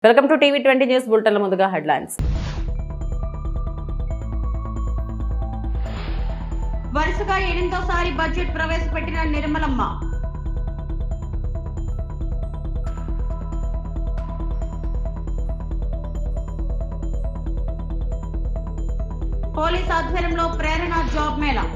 Welcome to TV 20 news బులెటిన్ల ముందుగా headlines. వరుసగా 8వ బడ్జెట్ ప్రవేశపెట్టిన నిర్మలమ్మ. పోలీస్ ఆధ్వర్యంలో ప్రేరణ జాబ్ మేళా.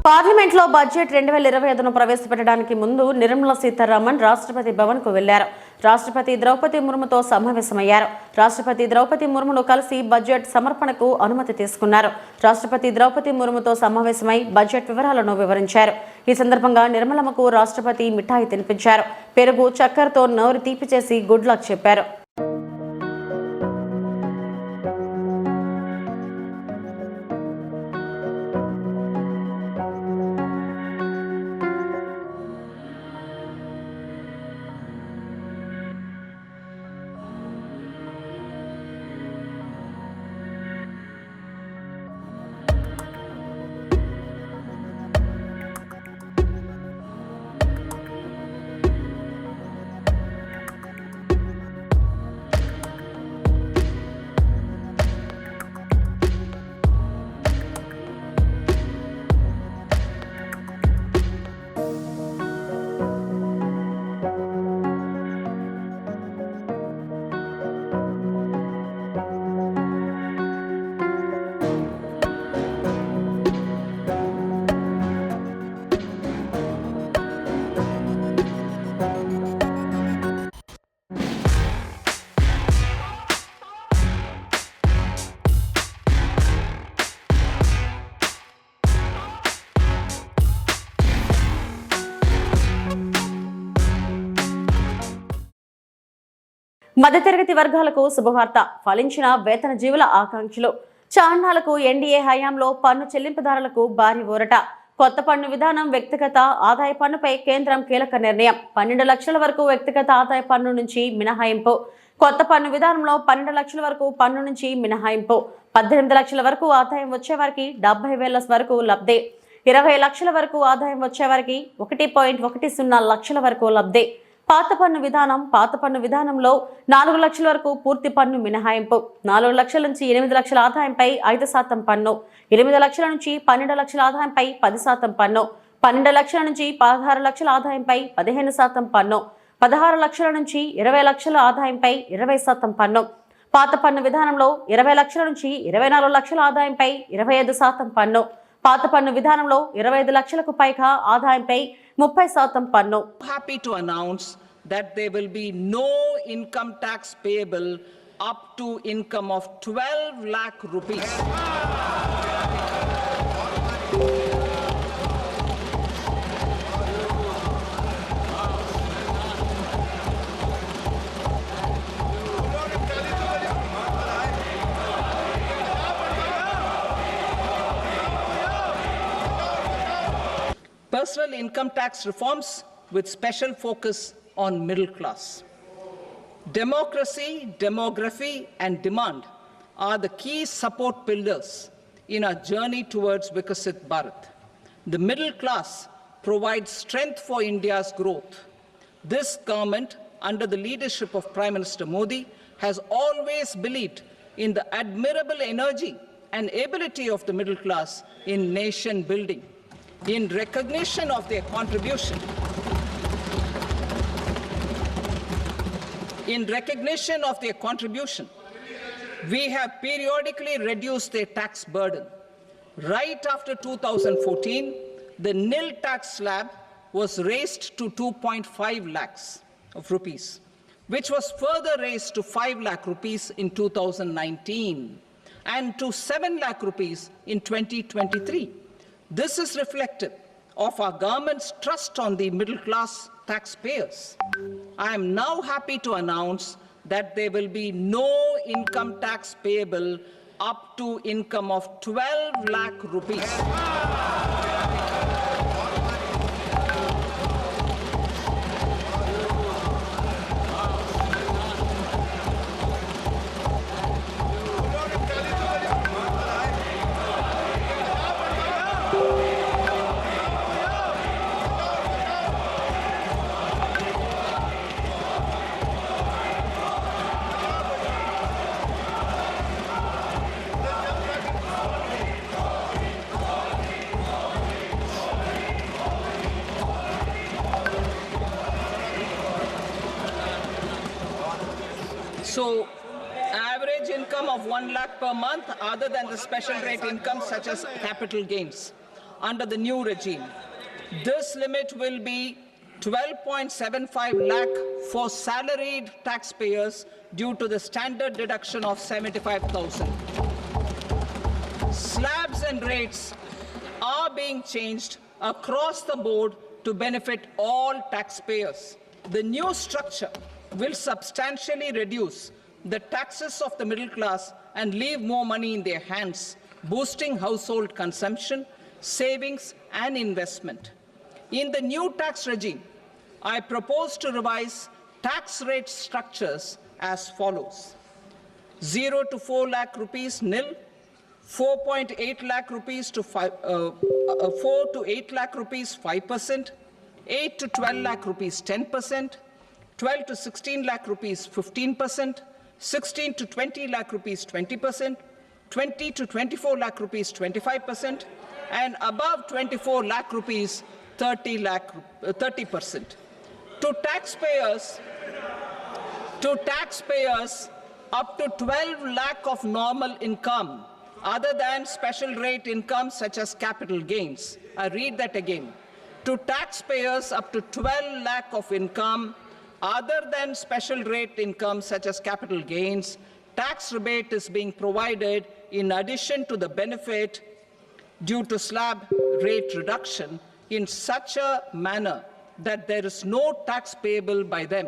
పార్లమెంట్ లో బడ్జెట్ 2025ను ప్రవేశపెట్టడానికి ముందు నిర్మలా సీతారామన్ రాష్ట్రపతి భవన్ కు వెళ్లారు. రాష్ట్రపతి ద్రౌపది ముర్ముతో సమావేశమయ్యారు. రాష్ట్రపతి ద్రౌపది ముర్మును కలిసి బడ్జెట్ సమర్పణకు అనుమతి తీసుకున్నారు. రాష్ట్రపతి ద్రౌపది ముర్ముతో సమావేశమై బడ్జెట్ వివరాలను వివరించారు. ఈ సందర్భంగా నిర్మలమ్మకు రాష్ట్రపతి మిఠాయి తినిపించారు. పెరుగు చక్కెరతో నోరు తీపి చేసి గుడ్ లక్ చెప్పారు. మధ్యతరగతి వర్గాలకు శుభవార్త. ఫలించిన వేతన జీవుల ఆకాంక్షలు. చాన్నాలకు ఎన్డీఏ హయాంలో పన్ను చెల్లింపుదారులకు భారీ ఊరట. కొత్త పన్ను విధానం. వ్యక్తిగత ఆదాయ పన్నుపై కేంద్రం కీలక నిర్ణయం. 12 లక్షల వరకు వ్యక్తిగత ఆదాయ పన్ను నుంచి మినహాయింపు. కొత్త పన్ను విధానంలో 12 లక్షల వరకు పన్ను నుంచి మినహాయింపు. 18 లక్షల వరకు ఆదాయం వచ్చేవారికి 70,000 వరకు లబ్ధి. 20 లక్షల వరకు ఆదాయం వచ్చేవారికి 1.10 లక్షల వరకు లబ్ధి. పాత పన్ను విధానం. పాత పన్ను విధానంలో 4 లక్షల వరకు పూర్తి పన్ను మినహాయింపు. 4 లక్షల నుంచి 8 లక్షల ఆదాయంపై 5% పన్ను. 8 లక్షల నుంచి 12 లక్షల ఆదాయంపై 10% పన్ను. 12 లక్షల నుంచి 16 లక్షల ఆదాయంపై 15% పన్ను. 16 లక్షల నుంచి 20 లక్షల ఆదాయంపై 20% పన్ను. పాత పన్ను విధానంలో 20 లక్షల నుంచి 24 లక్షల ఆదాయంపై 25% పన్ను. పాత పన్ను విధానంలో 25 లక్షలకు పైగా ఆదాయంపై 30% పన్ను. Happy to announce that there will be no income tax payable up to income of 12 lakh rupees. Personal income tax reforms with special focus on middle class. Democracy, demography, and demand are the key support pillars in our journey towards Vikasit Bharat. The middle class provides strength for India's growth. This government, under the leadership of Prime Minister Modi, has always believed in the admirable energy and ability of the middle class in nation building. In recognition of their contribution, we have periodically reduced their tax burden. Right after 2014, the nil tax slab was raised to 2.5 lakhs of rupees, which was further raised to 5 lakh rupees in 2019 and to 7 lakh rupees in 2023. This is reflective of our government's trust on the middle class taxpayers. I am now happy to announce that there will be no income tax payable up to income of 12 lakh rupees. So, average income of 1 lakh per month other than the special rate income such as capital gains under the new regime. This limit will be 12.75 lakh for salaried taxpayers due to the standard deduction of 75,000. Slabs and rates are being changed across the board to benefit all taxpayers. The new structure will substantially reduce the taxes of the middle class and leave more money in their hands, boosting household consumption, savings and investment. In the new tax regime, I propose to revise tax rate structures as follows. 0 to 4 lakh rupees nil, 4.8 lakh rupees to 4 to 8 lakh rupees 5%, 8 to 12 lakh rupees 10%, 12 to 16 lakh rupees 15%, 16 to 20 lakh rupees 20%, 20 to 24 lakh rupees 25%, and above 24 lakh rupees 30%. To taxpayers up to 12 lakh of normal income other than special rate income such as capital gains. I read that again. To taxpayers up to 12 lakh of income other than special rate income such as capital gains, tax rebate is being provided in addition to the benefit due to slab rate reduction in such a manner that there is no tax payable by them.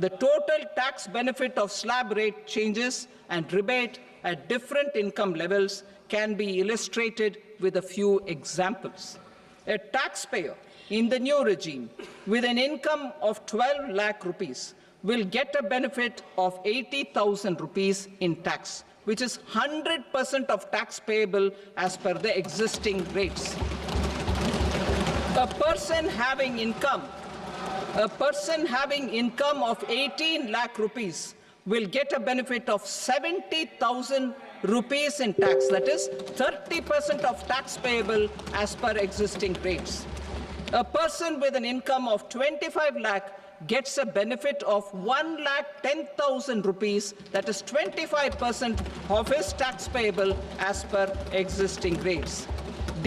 The total tax benefit of slab rate changes and rebate at different income levels can be illustrated with a few examples. A taxpayer in the new regime with an income of 12 lakh rupees will get a benefit of 80,000 rupees in tax, which is 100% of tax payable as per the existing rates. A person having income of 18 lakh rupees will get a benefit of 70,000 rupees in tax. That is 30% of tax payable as per existing rates. A person with an income of 25 lakh gets a benefit of 1,10,000 rupees. That is 25% of his tax payable as per existing rates.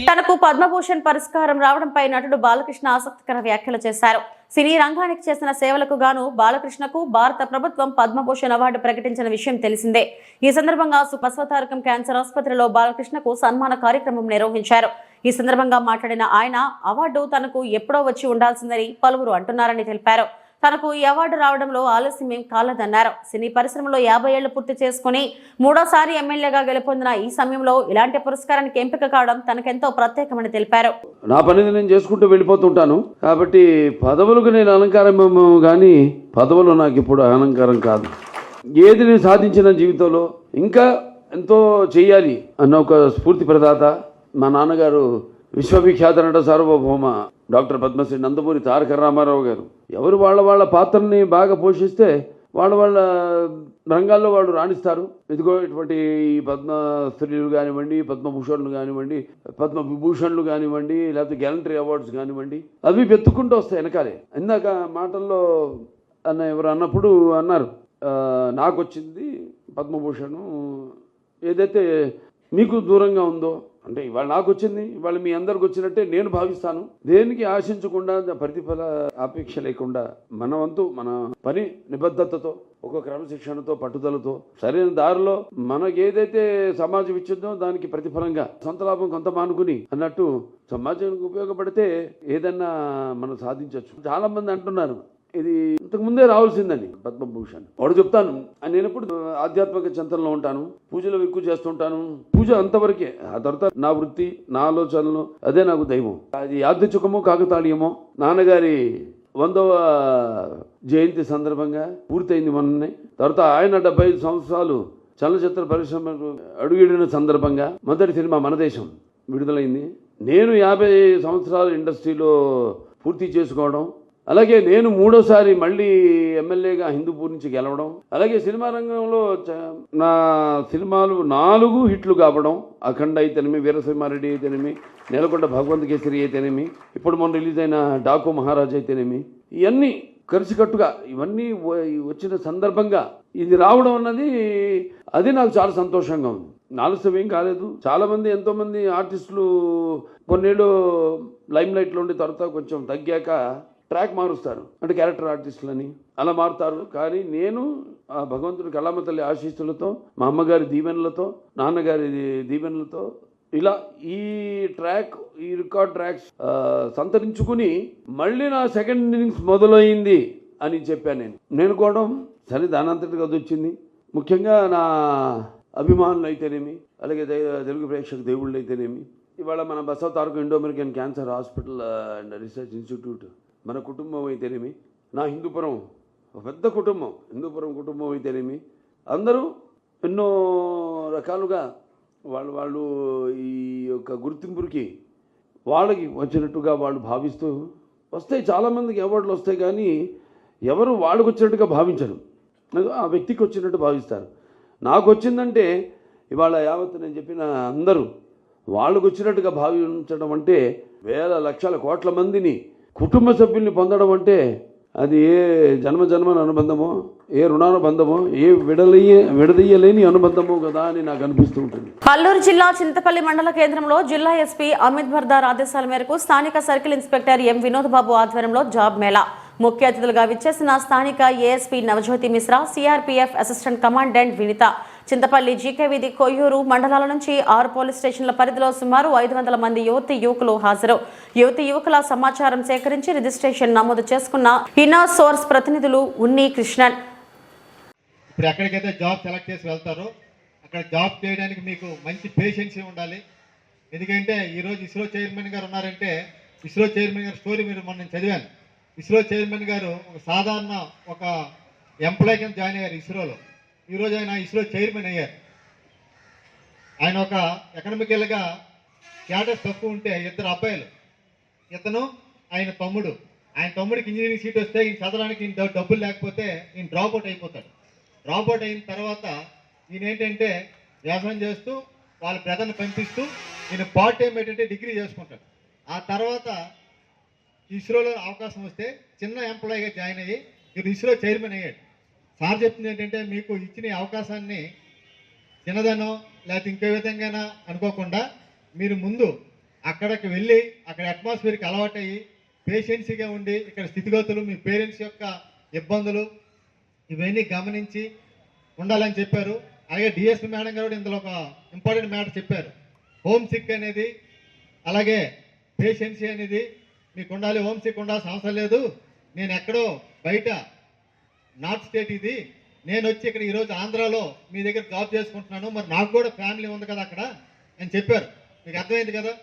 తనకు పద్మభూషణ్ పురస్కారం రావడంపై నటుడు బాలకృష్ణ ఆసక్తికర వ్యాఖ్యలు చేశారు. సినీ రంగానికి చేసిన సేవలకు గాను బాలకృష్ణకు భారత ప్రభుత్వం పద్మభూషణ్ అవార్డు ప్రకటించిన విషయం తెలిసిందే. ఈ సందర్భంగా బసవతారకం క్యాన్సర్ ఆసుపత్రిలో బాలకృష్ణకు సన్మాన కార్యక్రమం నిర్వహించారు. ఈ సందర్భంగా మాట్లాడిన ఆయన అవార్డు తనకు ఎప్పుడో వచ్చి ఉండాల్సిందని పలువురు అంటున్నారని తెలిపారు. తనకు ఈ అవార్డు రావడంలో ఆలస్యమేం కాలేదన్నారు. సినీ పరిశ్రమలో 50 ఏళ్లు పూర్తి చేసుకుని మూడోసారి ఎమ్మెల్యేగా గెలుపొందిన ఈ సమయంలో ఇలాంటి పురస్కారానికి ఎంపిక కావడం తనకెంతో ప్రత్యేకమని తెలిపారు. నా పనిని నేను చేసుకుంటూ వెళ్ళిపోతుంటాను కాబట్టి పదవులకు నేను అలంకారం కానీ పదవులు నాకు ఇప్పుడు అలంకారం కాదు. ఏది నేను సాధించిన జీవితంలో ఇంకా ఎంతో చేయాలి అన్న ఒక స్ఫూర్తి ప్రదాత మా నాన్నగారు విశ్వవిఖ్యాత నట సార్వభౌమ డాక్టర్ పద్మశ్రీ నందమూరి తారక రామారావు గారు. ఎవరు వాళ్ళ పాత్రని బాగా పోషిస్తే వాళ్ళ రంగాల్లో వాళ్ళు రాణిస్తారు. ఇదిగో ఇటువంటి పద్మశ్రీలు కానివ్వండి, పద్మభూషణ్లు కానివ్వండి, పద్మవిభూషణ్లు కానివ్వండి, లేకపోతే గ్యాలంటరీ అవార్డ్స్ కానివ్వండి, అవి వెతుక్కుంటూ వస్తాయి వెనకాలే. ఇందాక మాటల్లో ఎవరు అన్నప్పుడు అన్నారు నాకు వచ్చింది పద్మభూషణ్, ఏదైతే మీకు దూరంగా ఉందో అంటే ఇవాళ నాకు వచ్చింది, ఇవాళ మీ అందరికి వచ్చినట్టే నేను భావిస్తాను. దేనికి ఆశించకుండా, ప్రతిఫల అపేక్ష లేకుండా మన వంతు మన పని నిబద్ధతతో, ఒక క్రమశిక్షణతో, పట్టుదలతో సరైన దారిలో మనకి ఏదైతే సమాజం ఇచ్చిందో దానికి ప్రతిఫలంగా సొంత లాభం కొంత మానుకుని అన్నట్టు సమాజానికి ఉపయోగపడితే ఏదన్నా మనం సాధించవచ్చు. చాలా మంది అంటున్నారు ఇది ఇంతకు ముందే రావాల్సిందని పద్మభూషణ్. వాడు చెప్తాను నేను ఎప్పుడు ఆధ్యాత్మిక చింతనలో ఉంటాను, పూజలు ఎక్కువ చేస్తుంటాను. పూజ అంతవరకే, ఆ తర్వాత నా వృత్తి, నా ఆలోచనలు, అదే నాకు దైవం. అది యాదృచ్ఛికమో కాకతాళీయమో నాన్నగారి 100వ జయంతి సందర్భంగా పూర్తయింది మొన్ననే. తర్వాత ఆయన 75 సంవత్సరాలు చలనచిత్ర పరిశ్రమకు అడుగిడిన సందర్భంగా మొదటి సినిమా మన దేశం విడుదలైంది. నేను 50 సంవత్సరాలు ఇండస్ట్రీలో పూర్తి చేసుకోవడం, అలాగే నేను 3వసారి మళ్ళీ ఎమ్మెల్యేగా హిందూపూర్ నుంచి గెలవడం, అలాగే సినిమా రంగంలో నా సినిమాలు 4 హిట్లు కావడం, అఖండ అయితేనేమి, వీరసింహారెడ్డి అయితేనేమి, నేలకొండ భగవంత్ కేసరి అయితేనేమి, ఇప్పుడు మొన్న రిలీజ్ అయిన డాకు మహారాజ్ అయితేనేమి, ఇవన్నీ కలిసికట్టుగా ఇవన్నీ వచ్చిన సందర్భంగా ఇది రావడం అన్నది అది నాకు చాలా సంతోషంగా ఉంది. ఆలస్యం ఏం కాలేదు. చాలామంది ఎంతోమంది ఆర్టిస్టులు కొన్నేళ్ళు లైమ్ లైట్లో ఉండి తర్వాత కొంచెం తగ్గాక ట్రాక్ మారుస్తారు, అంటే క్యారెక్టర్ ఆర్టిస్టులని అలా మారుతారు. కానీ నేను ఆ భగవంతుడి కళామ తల్లి ఆశీస్సులతో, మా అమ్మగారి దీవెనలతో, నాన్నగారి దీవెనలతో ఇలా ఈ రికార్డ్ ట్రాక్స్ సంతరించుకుని మళ్ళీ నా సెకండ్ ఇన్నింగ్స్ మొదలైంది అని చెప్పాను. నేను కూడా సరే దానంతటికి అది వచ్చింది. ముఖ్యంగా నా అభిమానులు అయితేనేమి, అలాగే తెలుగు ప్రేక్షక దేవుళ్ళు అయితేనేమి, ఇవాళ మన Basava Taraka Indo American cancer hospital and research institute, మన కుటుంబం అయితేనేమి, నా హిందూపురం ఒక పెద్ద కుటుంబం, హిందూపురం కుటుంబం అయితేనేమి, అందరూ ఎన్నో రకాలుగా వాళ్ళు ఈ యొక్క గుర్తింపుకి వాళ్ళకి వచ్చినట్టుగా వాళ్ళు భావిస్తూ వస్తాయి. చాలామందికి అవార్డులు వస్తాయి, కానీ ఎవరు వాళ్ళకు వచ్చినట్టుగా భావించరు, ఆ వ్యక్తికి వచ్చినట్టు భావిస్తారు. నాకు వచ్చిందంటే ఇవాళ యావత్ నేను చెప్పిన అందరూ వాళ్ళకు వచ్చినట్టుగా భావించడం అంటే, వేల లక్షల కోట్ల మందిని కుటుంబ సభ్యుల్ని పొందడం అంటే అది ఏ జన్మజన్మన అనుబంధమో, ఏ రుణానుబంధమో, ఏ విడదీయలేని అనుబంధమో కదా అని నాకు అనిపిస్తూ ఉంటుంది. అల్లూరు జిల్లా చింతపల్లి మండల కేంద్రంలో జిల్లా ఎస్పీ అమిత్ బర్దార్ ఆదేశాల మేరకు స్థానిక సర్కిల్ ఇన్స్పెక్టర్ ఎం వినోద్ బాబు ఆధ్వర్యంలో జాబ్ మేళా. ముఖ్య అతిథులుగా విచ్చేసిన స్థానిక ASP Navajyothi Mishra, CRPF assistant commandant Vinitha, Chintapalli GK వీధి, కొయ్యూరు మండలాల నుంచి 6 పోలీస్ స్టేషన్ల పరిధిలో సుమారు 500 మంది యువతి యువకులు హాజరు. యువతి యువకుల సమాచారం సేకరించి రిజిస్ట్రేషన్ నమోదు చేసుకున్న ఇన్నర్ సోర్స్ ప్రతినిధులు ఉన్ని కృష్ణన్. ఇప్పుడు ఎక్కడికైతే జాబ్ సెలెక్ట్ చేసి వెళ్తారో అక్కడ జాబ్ చేయడానికి మీకు మంచి పేషెన్సీ ఉండాలి. ఎందుకంటే ఈరోజు ఇస్రో చైర్మన్ గారు ఉన్నారంటే, ఇస్రో చైర్మన్ గారి స్టోరీ మీరు మొన్న చదివాను. ఇస్రో చైర్మన్ గారు ఒక సాధారణ ఒక ఎంప్లాయ్ కింద జాయిన్ అయ్యారు ఇస్రోలో. ఈరోజు ఆయన ఇస్రో చైర్మన్ అయ్యారు. ఆయన ఒక ఎకనామికల్గా స్టేటస్ తక్కువ ఉంటే 2 అబ్బాయిలు, ఇతను ఆయన తమ్ముడు. ఆయన తమ్ముడికి ఇంజనీరింగ్ సీట్ వస్తే ఈయన చదవడానికి డబ్బులు లేకపోతే ఈయన డ్రాప్ అవుట్ అయిపోతాడు. డ్రాప్ అవుట్ అయిన తర్వాత ఈయన ఏంటంటే వ్యవసాయం చేస్తూ వాళ్ళ బ్రదర్ని పంపిస్తూ ఈయన పార్ట్ టైం ఏంటంటే డిగ్రీ చేసుకుంటాడు. ఆ తర్వాత ఇస్రోలో అవకాశం వస్తే చిన్న ఎంప్లాయీగా జాయిన్ అయ్యి మీరు ఇస్రో చైర్మన్ అయ్యాడు. సార్ చెప్తుంది ఏంటంటే, మీకు ఇచ్చిన అవకాశాన్ని చిన్నదనో లేకపోతే ఇంకో విధంగా అనుకోకుండా మీరు ముందు అక్కడికి వెళ్ళి అక్కడ అట్మాస్ఫియర్కి అలవాటయ్యి పేషెన్సీగా ఉండి ఇక్కడ స్థితిగతులు, మీ పేరెంట్స్ యొక్క ఇబ్బందులు ఇవన్నీ గమనించి ఉండాలని చెప్పారు. అలాగే డిఎస్పీ మేడం గారు ఇందులో ఒక ఇంపార్టెంట్ మ్యాటర్ చెప్పారు. హోమ్ సిక్ అనేది అలాగే పేషెన్సీ అనేది మీకు ఉండాలి. హోమ్ సిక్ ఉండాల్సిన అవసరం లేదు. నేను ఎక్కడో బయట నార్త్ స్టేట్ ఇది, నేను వచ్చి ఇక్కడ ఈరోజు ఆంధ్రాలో మీ దగ్గర జాబ్ చేసుకుంటున్నాను, మరి నాకు కూడా ఫ్యామిలీ ఉంది కదా అక్కడ అని చెప్పారు. మీకు అర్థమైంది కదా.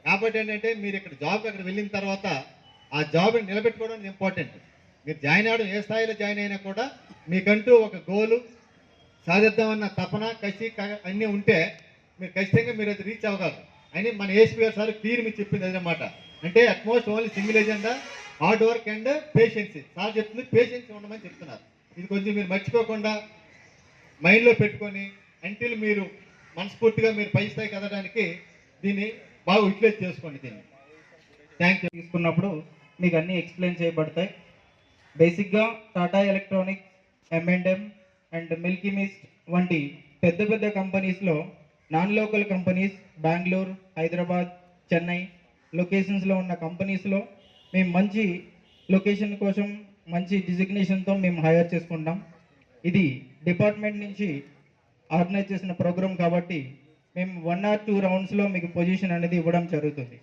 కాబట్టి ఏంటంటే మీరు ఇక్కడ జాబ్ అక్కడ వెళ్ళిన తర్వాత ఆ జాబ్ని నిలబెట్టుకోవడం ఇంపార్టెంట్. మీరు జాయిన్ అవ్వడం ఏ స్థాయిలో జాయిన్ అయినా కూడా మీకంటూ ఒక గోలు సాధిద్దామన్న తపన, కసి అన్నీ ఉంటే మీరు ఖచ్చితంగా మీరు అది రీచ్ అవ్వగలరు అని మన ఏఎస్పీ గారు సార్ క్లియర్ మీకు చెప్పింది అదనమాట. అంటే utmost only single agenda, hard work and patience. Sir చెప్తుంది పేషెన్సీ ఉండమని చెప్తున్నారు. ఇది కొంచెం మీరు మర్చిపోకుండా మైండ్లో పెట్టుకొని అంటిల్ మీరు మనస్ఫూర్తిగా మీరు పై స్థాయి కదడానికి దీన్ని బాగా యూటిలైజ్ చేసుకోండి. దీన్ని థ్యాంక్ యూ. తీసుకున్నప్పుడు మీకు అన్నీ ఎక్స్ప్లెయిన్ చేయబడతాయి. బేసిక్గా Tata electronics, M&M and milky mist వంటి పెద్ద పెద్ద కంపెనీస్లో non local companies, Bengaluru, Hyderabad, Chennai లొకేషన్స్లో ఉన్న కంపెనీస్లో మేము మంచి లొకేషన్ కోసం మంచి డిజిగ్నేషన్తో మేము హైర్ చేసుకుంటాం. ఇది డిపార్ట్మెంట్ నుంచి ఆర్గనైజ్ చేసిన ప్రోగ్రామ్ కాబట్టి మేము 1 or 2 రౌండ్స్లో మీకు పొజిషన్ అనేది ఇవ్వడం జరుగుతుంది.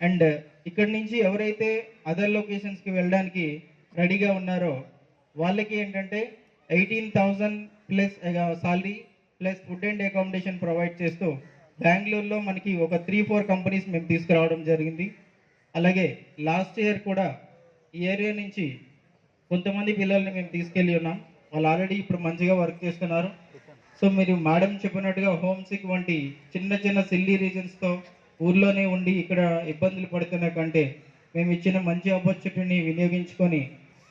అండ్ ఇక్కడి నుంచి ఎవరైతే అదర్ లొకేషన్స్కి వెళ్ళడానికి రెడీగా ఉన్నారో వాళ్ళకి ఏంటంటే 18,000 plus salary plus food and accommodation provide చేస్తూ బెంగళూరులో మనకి ఒక 3-4 కంపెనీస్ మేము తీసుకురావడం జరిగింది. అలాగే లాస్ట్ ఇయర్ కూడా ఈ ఏరియా నుంచి కొంతమంది పిల్లల్ని మేము తీసుకెళ్ళి ఉన్నాం. వాళ్ళు ఆల్రెడీ ఇప్పుడు మంచిగా వర్క్ చేస్తున్నారు. సో మీరు మేడం చెప్పినట్టుగా హోమ్ సిక్ వంటి చిన్న చిన్న సిల్లీ రీజన్స్తో ఊర్లోనే ఉండి ఇక్కడ ఇబ్బందులు పడుతున్న కంటే మేము ఇచ్చిన మంచి ఆపర్చునిటీని వినియోగించుకొని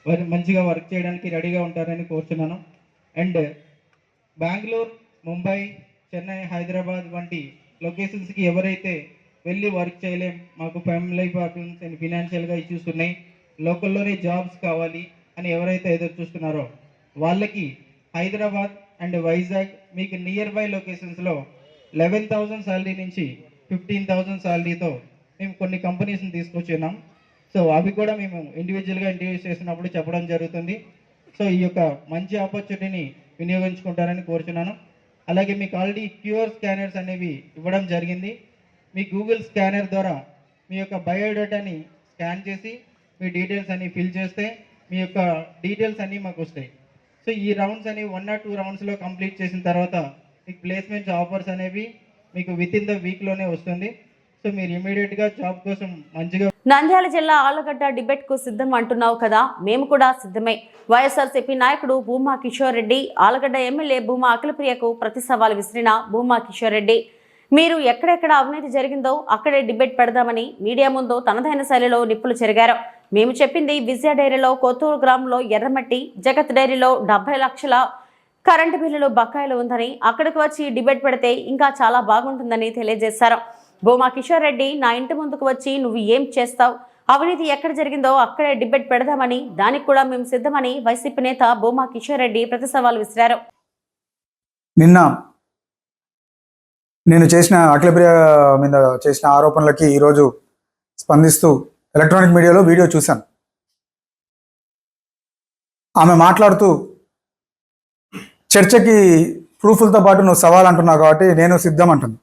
వారు మంచిగా వర్క్ చేయడానికి రెడీగా ఉంటారని కోరుతున్నాను. అండ్ బెంగళూరు, ముంబై, చెన్నై, హైదరాబాద్ వంటి లొకేషన్స్కి ఎవరైతే వెళ్ళి వర్క్ చేయలేం, మాకు ఫ్యామిలీ ప్రాబ్లమ్స్ అండ్ ఫినాన్షియల్గా ఇష్యూస్ ఉన్నాయి, లోకల్లోనే జాబ్స్ కావాలి అని ఎవరైతే ఎదురు చూస్తున్నారో వాళ్ళకి హైదరాబాద్ అండ్ వైజాగ్ మీకు నియర్ బై లొకేషన్స్లో 11,000 శాలరీ నుంచి 15,000 శాలరీతో మేము కొన్ని కంపెనీస్ని తీసుకొచ్చున్నాం. సో అవి కూడా మేము ఇండివిజువల్గా ఇంటర్వ్యూస్ చేసినప్పుడు చెప్పడం జరుగుతుంది. సో ఈ యొక్క మంచి ఆపర్చునిటీని వినియోగించుకుంటారని కోరుచున్నాను. అలాగే మీకు ఆల్రెడీ క్యూఆర్ స్కానర్స్ అనేవి ఇవ్వడం జరిగింది. మీ గూగుల్ స్కానర్ ద్వారా మీ యొక్క బయోడేటాని స్కాన్ చేసి మీ డీటెయిల్స్ అన్ని ఫిల్ చేస్తే మీ యొక్క డీటెయిల్స్ అన్నీ మాకు వస్తాయి. సో ఈ రౌండ్స్ అనేవి 1 or 2 రౌండ్స్లో కంప్లీట్ చేసిన తర్వాత మీకు ప్లేస్మెంట్స్ ఆఫర్స్ అనేవి మీకు విత్ ఇన్ ద వీక్లోనే వస్తుంది. సో మీరు ఇమీడియట్గా జాబ్ కోసం మంచిగా. నంద్యాల జిల్లా ఆళ్లగడ్డ డిబేట్ కు సిద్ధం అంటున్నావు కదా, మేము కూడా సిద్ధమే. వైఎస్ఆర్సీపీ నాయకుడు భూమా కిషోర్ రెడ్డి ఆళ్లగడ్డ ఎమ్మెల్యే భూమా అఖిలప్రియకు ప్రతి సవాల్ విసిరిన భూమా కిషోర్ రెడ్డి, మీరు ఎక్కడెక్కడ అవినీతి జరిగిందో అక్కడే డిబేట్ పెడదామని మీడియా ముందు తనదైన శైలిలో నిప్పులు చెరిగారు. మేము చెప్పింది విజయ డైరీలో కొత్తూరు గ్రామంలో ఎర్రమట్టి, జగత్ డైరీలో 70 లక్షల కరెంటు బిల్లులు బకాయిలు ఉందని, అక్కడికి వచ్చి డిబేట్ పెడితే ఇంకా చాలా బాగుంటుందని తెలియజేశారు. భూమా కిషోర్ రెడ్డి నా ఇంటి ముందుకు వచ్చి నువ్వు ఏం చేస్తావు, అవినీతి ఎక్కడ జరిగిందో అక్కడే డిబేట్ పెడదామని, దానికి కూడా మేము సిద్ధమని వైసీపీ నేత భూమా కిషోర్ రెడ్డి ప్రతి సవాల్ విసిరారు. నిన్న నేను చేసిన అఖిలప్రియ మీద చేసిన ఆరోపణలకి ఈరోజు స్పందిస్తూ ఎలక్ట్రానిక్ మీడియాలో వీడియో చూశాను. ఆమె మాట్లాడుతూ చర్చకి ప్రూఫ్లతో పాటు నువ్వు సవాల్ అంటున్నావు కాబట్టి నేను సిద్ధం అంటుంది.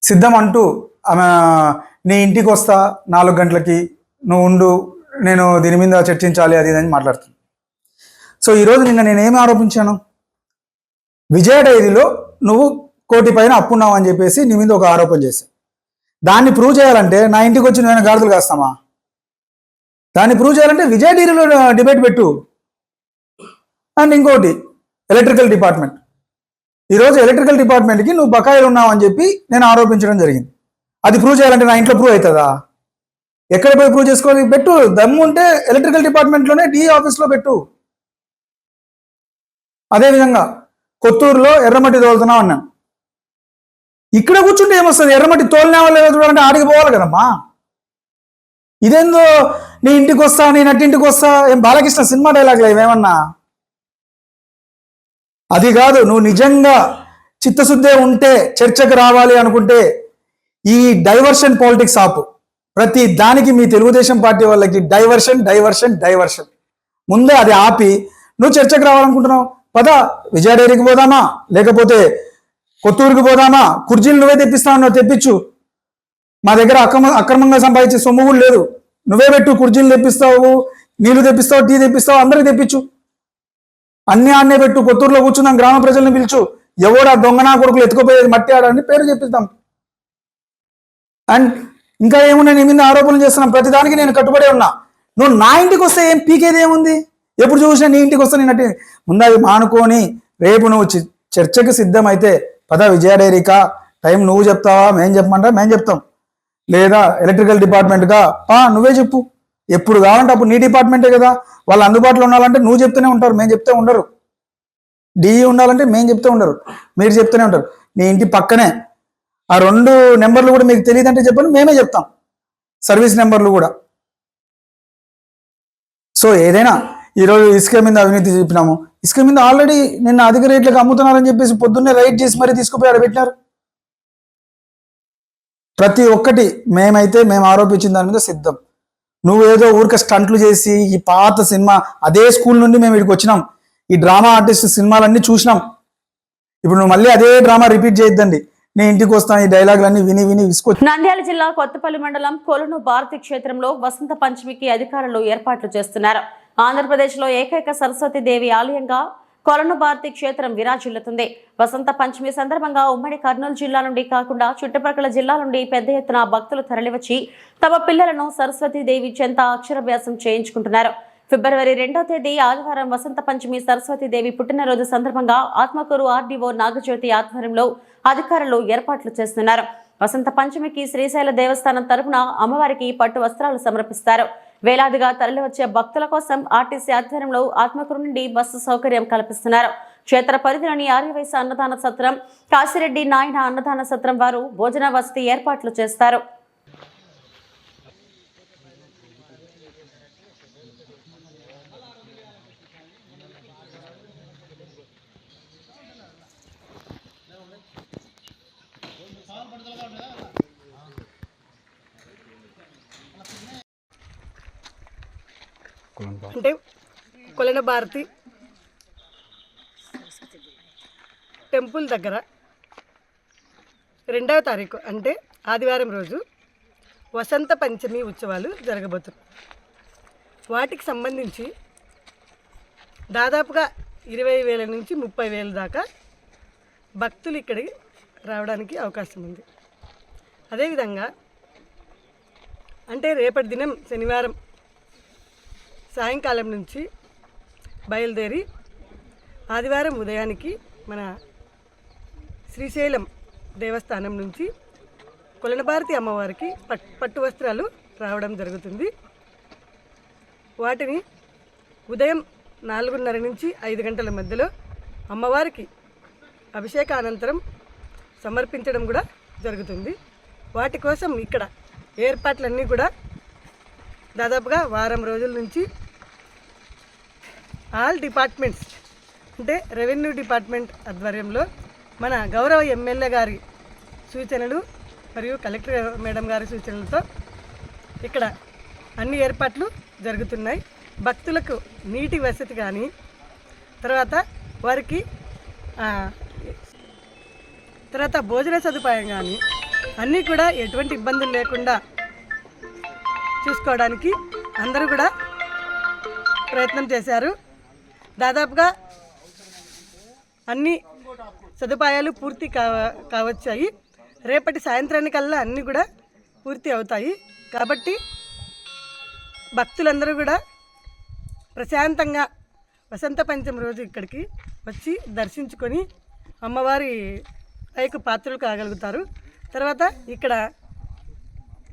సిద్ధం అంటూ ఆమె నీ ఇంటికి వస్తా 4 గంటలకి, నువ్వు ఉండు, నేను దీని మీద చర్చించాలి అది అని మాట్లాడుతుంది. సో ఈరోజు నిన్న నేనేమి ఆరోపించాను, విజయ డైరీలో నువ్వు 1 కోటి పైన అప్పున్నావు అని చెప్పేసి నీ మీద ఒక ఆరోపణ చేశాను. దాన్ని ప్రూవ్ చేయాలంటే నా ఇంటికి వచ్చి నేను గాడిదలు కాస్తామా? దాన్ని ప్రూవ్ చేయాలంటే విజయ డైరీలో డిబేట్ పెట్టు. అండ్ ఇంకోటి ఎలక్ట్రికల్ డిపార్ట్మెంట్, ఈరోజు ఎలక్ట్రికల్ డిపార్ట్మెంట్కి నువ్వు బకాయిలు ఉన్నావు అని చెప్పి నేను ఆరోపించడం జరిగింది. అది ప్రూవ్ చేయాలంటే నా ఇంట్లో ప్రూవ్ అవుతుందా? ఎక్కడ పోయి ప్రూవ్ చేసుకోవాలి? పెట్టు, దమ్ము ఉంటే ఎలక్ట్రికల్ డిపార్ట్మెంట్లోనే డిఈ ఆఫీస్లో పెట్టు. అదేవిధంగా కొత్తూరులో ఎర్రమట్టి తోలుతున్నావు అన్నాను. ఇక్కడ కూర్చుంటే ఏమొస్తుంది? ఎర్రమట్టి తోలినా లేదో చూడాలంటే ఆడికి పోవాలి కదమ్మా. ఇదేందో నీ ఇంటికి వస్తా, నీ నట్టింటికి వస్తా, ఏం బాలకృష్ణ సినిమా డైలాగ్లో ఏమన్నా? అది కాదు. నువ్వు నిజంగా చిత్తశుద్ధే ఉంటే చర్చకు రావాలి అనుకుంటే ఈ డైవర్షన్ పాలిటిక్స్ ఆపు. ప్రతి దానికి మీ తెలుగుదేశం పార్టీ వాళ్ళకి డైవర్షన్ డైవర్షన్ డైవర్షన్. ముందే అది ఆపి నువ్వు చర్చకు రావాలనుకుంటున్నావు, పద విజయ డైరీకి పోదామా, లేకపోతే కొత్తూరుకి పోదామా, కుర్జీలు నువ్వే తెప్పిస్తా ఉన్నావు, తెప్పించు. మా దగ్గర అక్రమంగా సంపాదించే సొమ్ము కూడా లేదు, నువ్వే పెట్టు. కుర్జీలు తెప్పిస్తావు, నీళ్లు తెప్పిస్తావు, టీ తెప్పిస్తావు, అందరికి తెప్పించు. అన్ని ఆన్నే పెట్టు. కొత్తూరులో కూర్చున్నాం, గ్రామ ప్రజల్ని పిలుచు. ఎవడా దొంగనా కొడుకులు ఎత్తుకుపోయేది మట్టి ఆడని పేరు చెప్పిస్తాం. అండ్ ఇంకా ఏమున్నా నీ మీద ఆరోపణలు చేస్తున్నాం, ప్రతిదానికి నేను కట్టుబడి ఉన్నా. నువ్వు నా ఇంటికి వస్తే ఏం పీకేది ఏముంది? ఎప్పుడు చూసినా నీ ఇంటికి వస్తే నేను ముందు అది మానుకొని రేపు నువ్వు చర్చకి సిద్ధమైతే పద విజయ డైరీకా, టైం నువ్వు చెప్తావా, మేం చెప్పమంటా మేము చెప్తాం, లేదా ఎలక్ట్రికల్ డిపార్ట్మెంట్గా నువ్వే చెప్పు. ఎప్పుడు కావాలంటే అప్పుడు నీ డిపార్ట్మెంటే కదా, వాళ్ళు అందుబాటులో ఉండాలంటే నువ్వు చెప్తూనే ఉంటారు, మేము చెప్తే ఉండరు. డిఈ ఉండాలంటే మేము చెప్తే ఉండరు, మీరు చెప్తూనే ఉంటారు. నీ ఇంటి పక్కనే ఆ 2 నెంబర్లు కూడా మీకు తెలియదంటే చెప్పండి, మేమే చెప్తాం, సర్వీస్ నెంబర్లు కూడా. సో ఏదైనా ఈరోజు ఇసుక మీద అవినీతి చెప్పినాము. ఇసుక మీద ఆల్రెడీ నిన్న అధిక రేట్లకు అమ్ముతున్నారని చెప్పేసి పొద్దున్నే రైట్ చేసి మరీ తీసుకుపోయి ఆడబెట్టినారు. ప్రతి ఒక్కటి మేము ఆరోపించిన దాని మీద సిద్ధం. నువ్వు ఏదో ఊరిక స్టంట్లు చేసి ఈ పాత సినిమా, అదే స్కూల్ నుండి మేము ఇక్కడికి వచ్చినాం, ఈ డ్రామా ఆర్టిస్ట్ సినిమాలన్నీ చూసినాం. ఇప్పుడు నువ్వు మళ్ళీ అదే డ్రామా రిపీట్ చేయొద్దండి. నేను ఇంటికి వస్తాను, ఈ డైలాగులన్నీ విని విని విసుకొచ్చి. నంద్యాల జిల్లా కొత్తపల్లి మండలం కొలను భారతి క్షేత్రంలో వసంత పంచమికి అధికారులు ఏర్పాట్లు చేస్తున్నారు. ఆంధ్రప్రదేశ్లో ఏకైక సరస్వతి దేవి ఆలయంగా కొలను భారతి క్షేత్రం విరాజిల్లుతుంది. వసంత పంచమి సందర్భంగా ఉమ్మడి కర్నూలు జిల్లా నుండి కాకుండా చుట్టుపక్కల జిల్లా నుండి పెద్ద ఎత్తున భక్తులు తరలివచ్చి తమ పిల్లలను సరస్వతీదేవి చెంత అక్షరాభ్యాసం చేయించుకుంటున్నారు. ఫిబ్రవరి 2వ తేదీ ఆదివారం వసంత పంచమి సరస్వతీదేవి పుట్టినరోజు సందర్భంగా ఆత్మకూరు ఆర్డీఓ నాగజ్యోతి ఆధ్వర్యంలో అధికారులు ఏర్పాట్లు చేస్తున్నారు. వసంత పంచమికి శ్రీశైల దేవస్థానం తరపున అమ్మవారికి పట్టు వస్త్రాలు సమర్పిస్తారు. వేలాదిగా తరలివచ్చే భక్తుల కోసం ఆర్టీసీ ఆధ్వర్యంలో ఆత్మకూరు నుండి బస్సు సౌకర్యం కల్పిస్తున్నారు. క్షేత్ర పరిధిలోని ఆర్యవైశ్య అన్నదాన సత్రం, కాశిరెడ్డి నాయన అన్నదాన సత్రం వారు భోజన వసతి ఏర్పాట్లు చేస్తారు. అంటే కొలెన భారతి టెంపుల్ దగ్గర 2వ తారీఖు అంటే ఆదివారం రోజు వసంత పంచమి ఉత్సవాలు జరగబోతున్నాయి. వాటికి సంబంధించి దాదాపుగా 20,000 నుంచి 30,000 దాకా భక్తులు ఇక్కడికి రావడానికి అవకాశం ఉంది. అదేవిధంగా అంటే రేపటి దినం శనివారం సాయంకాలం నుంచి బయలుదేరి ఆదివారం ఉదయానికి మన శ్రీశైలం దేవస్థానం నుంచి కొలనభారతి అమ్మవారికి పట్టు వస్త్రాలు రావడం జరుగుతుంది. వాటిని ఉదయం 4:30 నుంచి 5 గంటల మధ్యలో అమ్మవారికి అభిషేక అనంతరం సమర్పించడం కూడా జరుగుతుంది. వాటి కోసం ఇక్కడ ఏర్పాట్లన్నీ కూడా దాదాపుగా వారం రోజుల నుంచి ఆల్ డిపార్ట్మెంట్స్ అంటే రెవెన్యూ డిపార్ట్మెంట్ ఆధ్వర్యంలో మన గౌరవ ఎమ్మెల్యే గారి సూచనలు మరియు కలెక్టర్ మేడం గారి సూచనలతో ఇక్కడ అన్ని ఏర్పాట్లు జరుగుతున్నాయి. భక్తులకు నీటి వసతి కానీ తర్వాత వారికి తర్వాత భోజన సదుపాయం కానీ అన్నీ కూడా ఎటువంటి ఇబ్బందులు లేకుండా చూసుకోవడానికి అందరూ కూడా ప్రయత్నం చేశారు. దాదాపుగా అన్ని సదుపాయాలు పూర్తి కావచ్చాయి. రేపటి సాయంత్రానికల్లా అన్నీ కూడా పూర్తి అవుతాయి. కాబట్టి భక్తులందరూ కూడా ప్రశాంతంగా వసంత పంచమి రోజు ఇక్కడికి వచ్చి దర్శించుకొని అమ్మవారి పైకి పాత్రలు కాగలుగుతారు. తర్వాత ఇక్కడ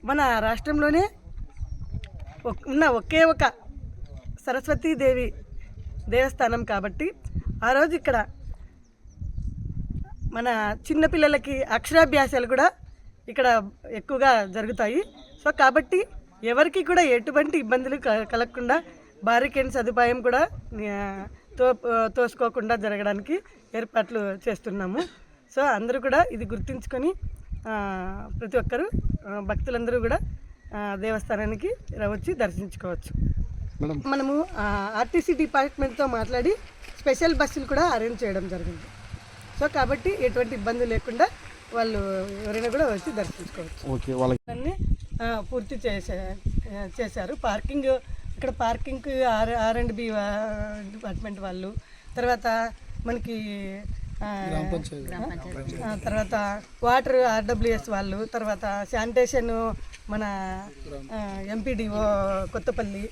మన రాష్ట్రంలోనే ఉన్న ఒకే ఒక సరస్వతీదేవి దేవస్థానం కాబట్టి ఆ రోజు ఇక్కడ మన చిన్నపిల్లలకి అక్షరాభ్యాసాలు కూడా ఇక్కడ ఎక్కువగా జరుగుతాయి. సో కాబట్టి ఎవరికి కూడా ఎటువంటి ఇబ్బందులు కలగకుండా బారికేడ్ సదుపాయం కూడా తోసుకోకుండా జరగడానికి ఏర్పాట్లు చేస్తున్నాము. సో అందరూ కూడా ఇది గుర్తుంచుకొని ప్రతి ఒక్కరూ భక్తులందరూ కూడా దేవస్థానానికి వచ్చి దర్శించుకోవచ్చు. మనము ఆర్టీసీ డిపార్ట్మెంట్తో మాట్లాడి స్పెషల్ బస్సులు కూడా అరేంజ్ చేయడం జరిగింది. సో కాబట్టి ఎటువంటి ఇబ్బంది లేకుండా వాళ్ళు ఎవరైనా కూడా వచ్చి దర్శించుకోవచ్చు. అన్నీ పూర్తి చేశారు. పార్కింగ్ ఇక్కడ పార్కింగ్కి R&B డిపార్ట్మెంట్ వాళ్ళు, తర్వాత మనకి తర్వాత వాటర్ RWS వాళ్ళు, తర్వాత శానిటేషన్ మన MPDO కొత్తపల్లి,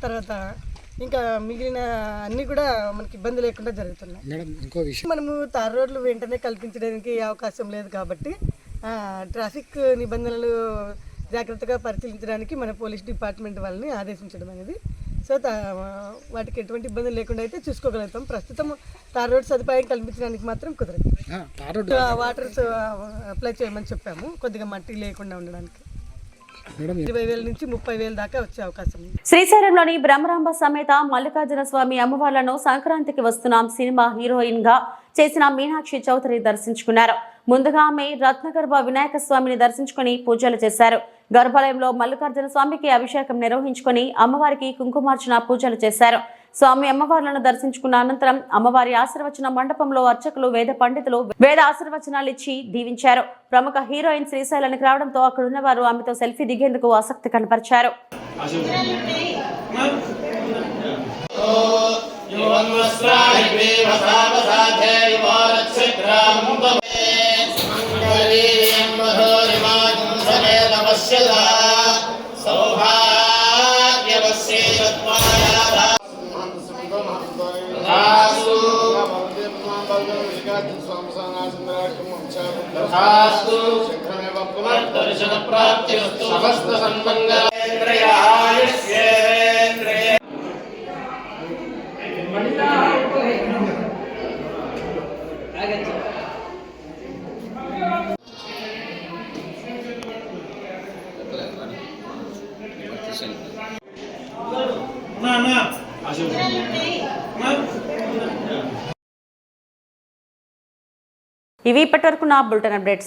తర్వాత ఇంకా మిగిలిన అన్నీ కూడా మనకి ఇబ్బంది లేకుండా జరుగుతున్నాయి. మేడం ఇంకో విషయం, మనము తార్ రోడ్లు వెంటనే కల్పించడానికి అవకాశం లేదు కాబట్టి ట్రాఫిక్ నిబంధనలు జాగ్రత్తగా పరిశీలించడానికి మన పోలీస్ డిపార్ట్మెంట్ వాళ్ళని ఆదేశించడం అనేది. సో వాటికి ఎటువంటి ఇబ్బందులు లేకుండా అయితే చూసుకోగలుగుతాం. ప్రస్తుతం తార్ రోడ్ సదుపాయం కల్పించడానికి మాత్రం కుదరదు. వాటర్స్ అప్లై చేయమని చెప్పాము, కొద్దిగా మట్టి లేకుండా ఉండడానికి. 20,000 నుంచి 30,000 దాకా వచ్చే అవకాశం ఉంది. శ్రీశైలంలోని బ్రహ్మరాంబ సమేత మల్లికార్జున స్వామి అమ్మవార్లను సంక్రాంతికి వస్తున్నాం సినిమా హీరోయిన్ గా చేసిన మీనాక్షి చౌదరి దర్శించుకున్నారు. ముందుగా ఆమె రత్నగర్భ వినాయక స్వామిని దర్శించుకుని పూజలు చేశారు. గర్భాలయంలో మల్లికార్జున స్వామికి అభిషేకం నిర్వహించుకుని అమ్మవారికి కుంకుమార్చన పూజలు చేశారు. స్వామి అమ్మవార్లను దర్శించుకున్న అనంతరం అమ్మవారి ఆశీర్వచన మండపంలో అర్చకులు వేద పండితులు వేద ఆశీర్వచనాలు ఇచ్చి దీవించారు. ప్రముఖ హీరోయిన్ శ్రీశైలానికి రావడంతో అక్కడున్న వారు ఆమెతో సెల్ఫీ దిగేందుకు ఆసక్తి కనపరిచారు. ఇవి ఇప్పటివరకు నా బులెటిన్ అప్డేట్స్.